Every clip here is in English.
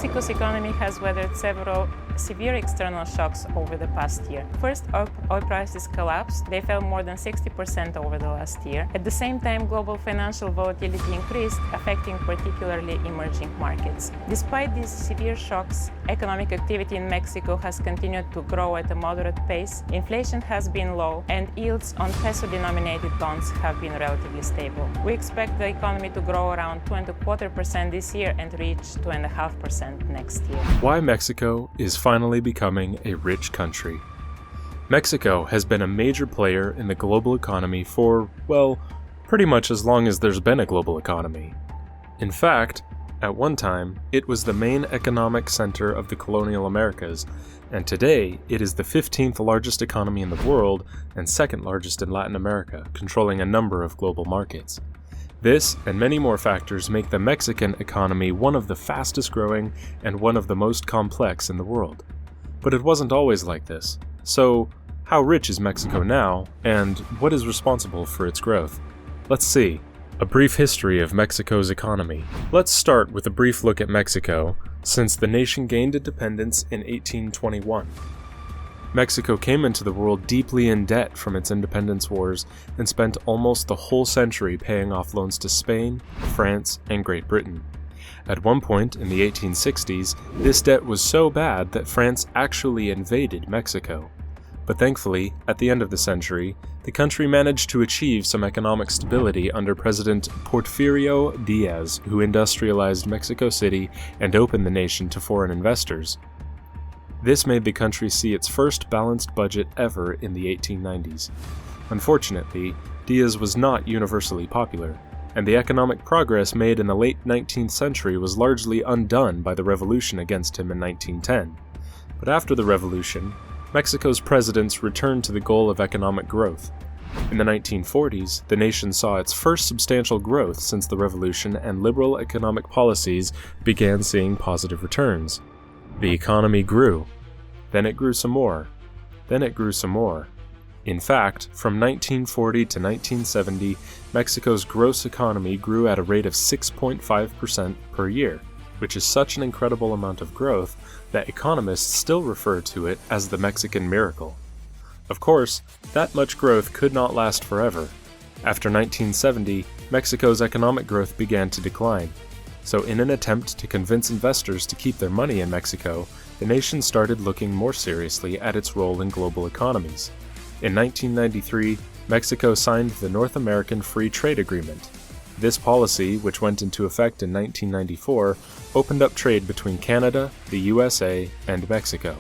Mexico's economy has weathered several severe external shocks over the past year. First, oil prices collapsed. They fell more than 60% over the last year. At the same time, global financial volatility increased, affecting particularly emerging markets. Despite these severe shocks, economic activity in Mexico has continued to grow at a moderate pace. Inflation has been low, and yields on peso-denominated bonds have been relatively stable. We expect the economy to grow around 2.25% this year and reach 2.5% next year. Why Mexico is finally becoming a rich country. Mexico has been a major player in the global economy for, well, pretty much as long as there's been a global economy. In fact, at one time, it was the main economic center of the colonial Americas, and today it is the 15th largest economy in the world and second largest in Latin America, controlling a number of global markets. This and many more factors make the Mexican economy one of the fastest growing and one of the most complex in the world. But it wasn't always like this. So, how rich is Mexico now, and what is responsible for its growth? Let's see. A brief history of Mexico's economy. Let's start with a brief look at Mexico since the nation gained independence in 1821. Mexico came into the world deeply in debt from its independence wars and spent almost the whole century paying off loans to Spain, France, and Great Britain. At one point in the 1860s, this debt was so bad that France actually invaded Mexico. But thankfully, at the end of the century, the country managed to achieve some economic stability under President Porfirio Diaz, who industrialized Mexico City and opened the nation to foreign investors. This made the country see its first balanced budget ever in the 1890s. Unfortunately, Diaz was not universally popular, and the economic progress made in the late 19th century was largely undone by the revolution against him in 1910. But after the revolution, Mexico's presidents returned to the goal of economic growth. In the 1940s, the nation saw its first substantial growth since the revolution, and liberal economic policies began seeing positive returns. The economy grew. Then it grew some more. Then it grew some more. In fact, from 1940 to 1970, Mexico's gross economy grew at a rate of 6.5% per year, which is such an incredible amount of growth that economists still refer to it as the Mexican miracle. Of course, that much growth could not last forever. After 1970, Mexico's economic growth began to decline. So in an attempt to convince investors to keep their money in Mexico, the nation started looking more seriously at its role in global economies. In 1993, Mexico signed the North American Free Trade Agreement. This policy, which went into effect in 1994, opened up trade between Canada, the USA, and Mexico.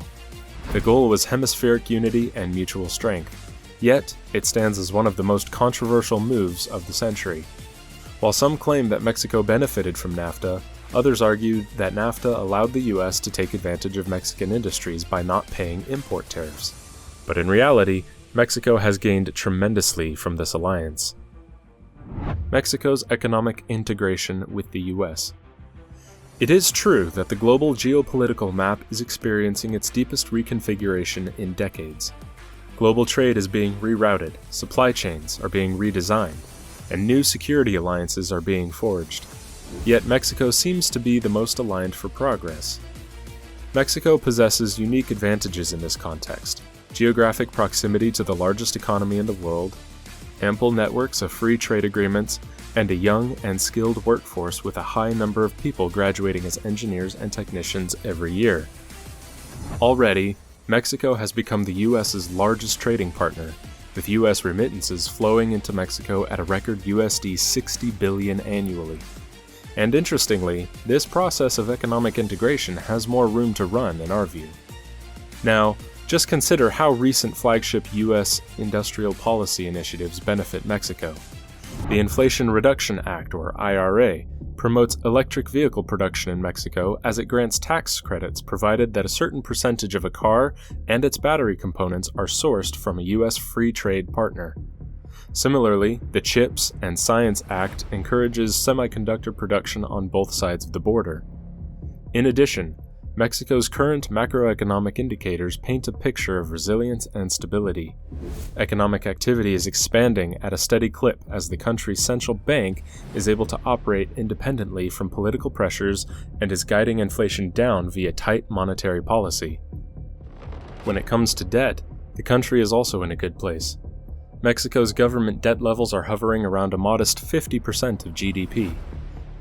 The goal was hemispheric unity and mutual strength. Yet, it stands as one of the most controversial moves of the century. While some claim that Mexico benefited from NAFTA, others argued that NAFTA allowed the US to take advantage of Mexican industries by not paying import tariffs. But in reality, Mexico has gained tremendously from this alliance. Mexico's economic integration with the US. It is true that the global geopolitical map is experiencing its deepest reconfiguration in decades. Global trade is being rerouted, supply chains are being redesigned, and new security alliances are being forged. Yet Mexico seems to be the most aligned for progress. Mexico possesses unique advantages in this context: geographic proximity to the largest economy in the world, ample networks of free trade agreements, and a young and skilled workforce with a high number of people graduating as engineers and technicians every year. Already, Mexico has become the US's largest trading partner, with US remittances flowing into Mexico at a record USD $60 billion annually. And interestingly, this process of economic integration has more room to run in our view. Now, just consider how recent flagship US industrial policy initiatives benefit Mexico. The Inflation Reduction Act, or IRA, promotes electric vehicle production in Mexico as it grants tax credits provided that a certain percentage of a car and its battery components are sourced from a US free trade partner. Similarly, the CHIPS and Science Act encourages semiconductor production on both sides of the border. In addition, Mexico's current macroeconomic indicators paint a picture of resilience and stability. Economic activity is expanding at a steady clip as the country's central bank is able to operate independently from political pressures and is guiding inflation down via tight monetary policy. When it comes to debt, the country is also in a good place. Mexico's government debt levels are hovering around a modest 50% of GDP.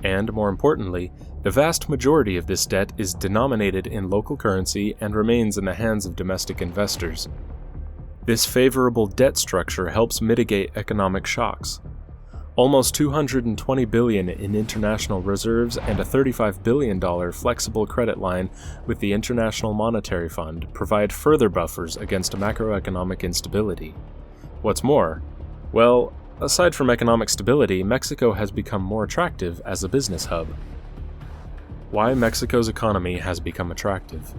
And, more importantly, the vast majority of this debt is denominated in local currency and remains in the hands of domestic investors. This favorable debt structure helps mitigate economic shocks. Almost $220 billion in international reserves and a $35 billion flexible credit line with the International Monetary Fund provide further buffers against macroeconomic instability. What's more, well, aside from economic stability, Mexico has become more attractive as a business hub. Why Mexico's economy has become attractive.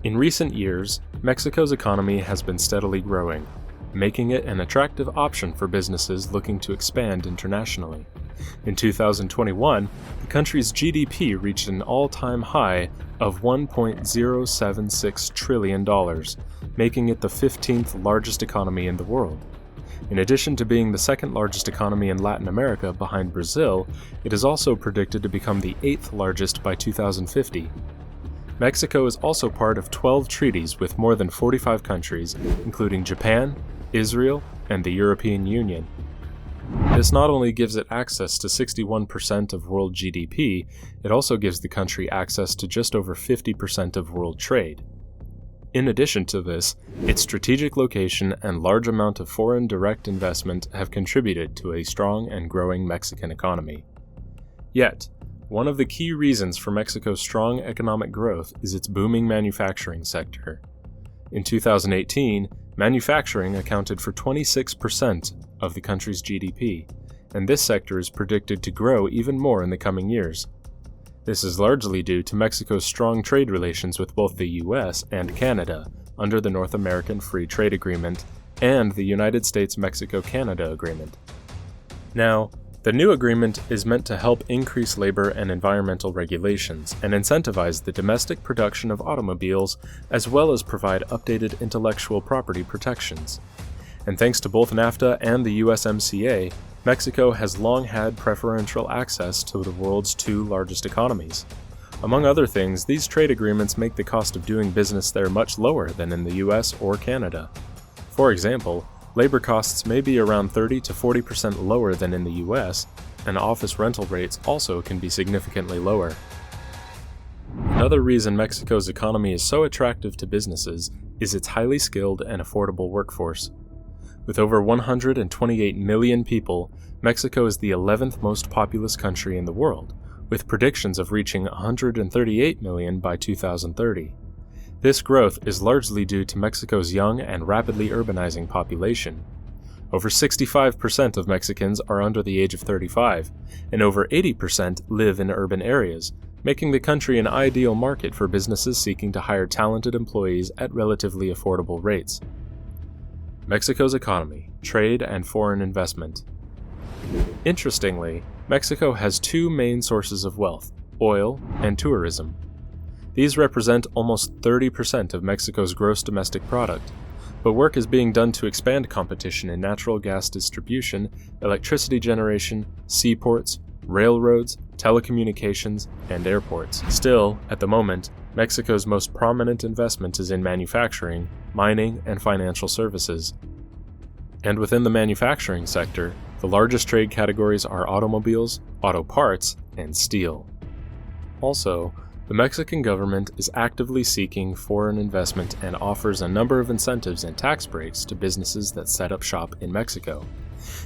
In recent years, Mexico's economy has been steadily growing, making it an attractive option for businesses looking to expand internationally. In 2021, the country's GDP reached an all-time high of $1.076 trillion, making it the 15th largest economy in the world. In addition to being the second largest economy in Latin America behind Brazil, it is also predicted to become the 8th largest by 2050. Mexico is also part of 12 treaties with more than 45 countries, including Japan, Israel, and the European Union. This not only gives it access to 61% of world GDP, it also gives the country access to just over 50% of world trade. In addition to this, its strategic location and large amount of foreign direct investment have contributed to a strong and growing Mexican economy. Yet, one of the key reasons for Mexico's strong economic growth is its booming manufacturing sector. In 2018, manufacturing accounted for 26% of the country's GDP, and this sector is predicted to grow even more in the coming years. This is largely due to Mexico's strong trade relations with both the US and Canada under the North American Free Trade Agreement and the United States-Mexico-Canada Agreement. Now, the new agreement is meant to help increase labor and environmental regulations and incentivize the domestic production of automobiles, as well as provide updated intellectual property protections. And thanks to both NAFTA and the USMCA, Mexico has long had preferential access to the world's two largest economies. Among other things, these trade agreements make the cost of doing business there much lower than in the US or Canada. For example, labor costs may be around 30 to 40% lower than in the US, and office rental rates also can be significantly lower. Another reason Mexico's economy is so attractive to businesses is its highly skilled and affordable workforce. With over 128 million people, Mexico is the 11th most populous country in the world, with predictions of reaching 138 million by 2030. This growth is largely due to Mexico's young and rapidly urbanizing population. Over 65% of Mexicans are under the age of 35, and over 80% live in urban areas, making the country an ideal market for businesses seeking to hire talented employees at relatively affordable rates. Mexico's economy, trade, and foreign investment. Interestingly, Mexico has two main sources of wealth: oil and tourism. These represent almost 30% of Mexico's gross domestic product, but work is being done to expand competition in natural gas distribution, electricity generation, seaports, railroads, telecommunications, and airports. Still, at the moment, Mexico's most prominent investment is in manufacturing, mining, and financial services. And within the manufacturing sector, the largest trade categories are automobiles, auto parts, and steel. Also, the Mexican government is actively seeking foreign investment and offers a number of incentives and tax breaks to businesses that set up shop in Mexico.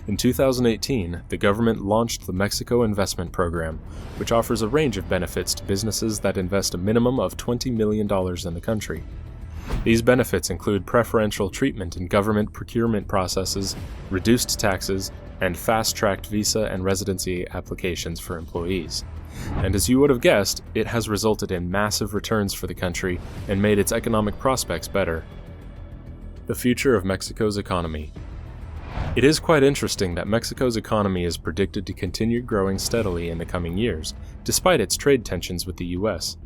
In 2018, the government launched the Mexico Investment Program, which offers a range of benefits to businesses that invest a minimum of $20 million in the country. These benefits include preferential treatment in government procurement processes, reduced taxes, and fast-tracked visa and residency applications for employees. And as you would have guessed, it has resulted in massive returns for the country and made its economic prospects better. The future of Mexico's economy. It is quite interesting that Mexico's economy is predicted to continue growing steadily in the coming years, despite its trade tensions with the US.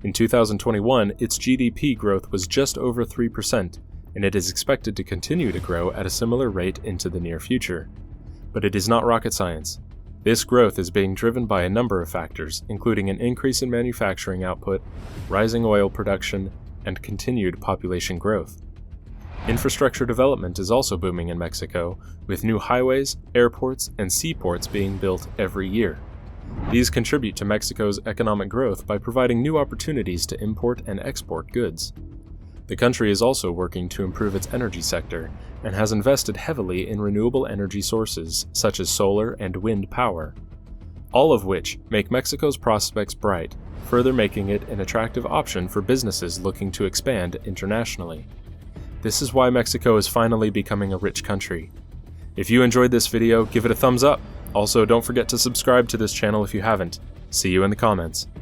In 2021, its GDP growth was just over 3%, and it is expected to continue to grow at a similar rate into the near future. But it is not rocket science. This growth is being driven by a number of factors, including an increase in manufacturing output, rising oil production, and continued population growth. Infrastructure development is also booming in Mexico, with new highways, airports, and seaports being built every year. These contribute to Mexico's economic growth by providing new opportunities to import and export goods. The country is also working to improve its energy sector and has invested heavily in renewable energy sources such as solar and wind power, all of which make Mexico's prospects bright, further making it an attractive option for businesses looking to expand internationally. This is why Mexico is finally becoming a rich country. If you enjoyed this video, give it a thumbs up. Also, don't forget to subscribe to this channel if you haven't. See you in the comments.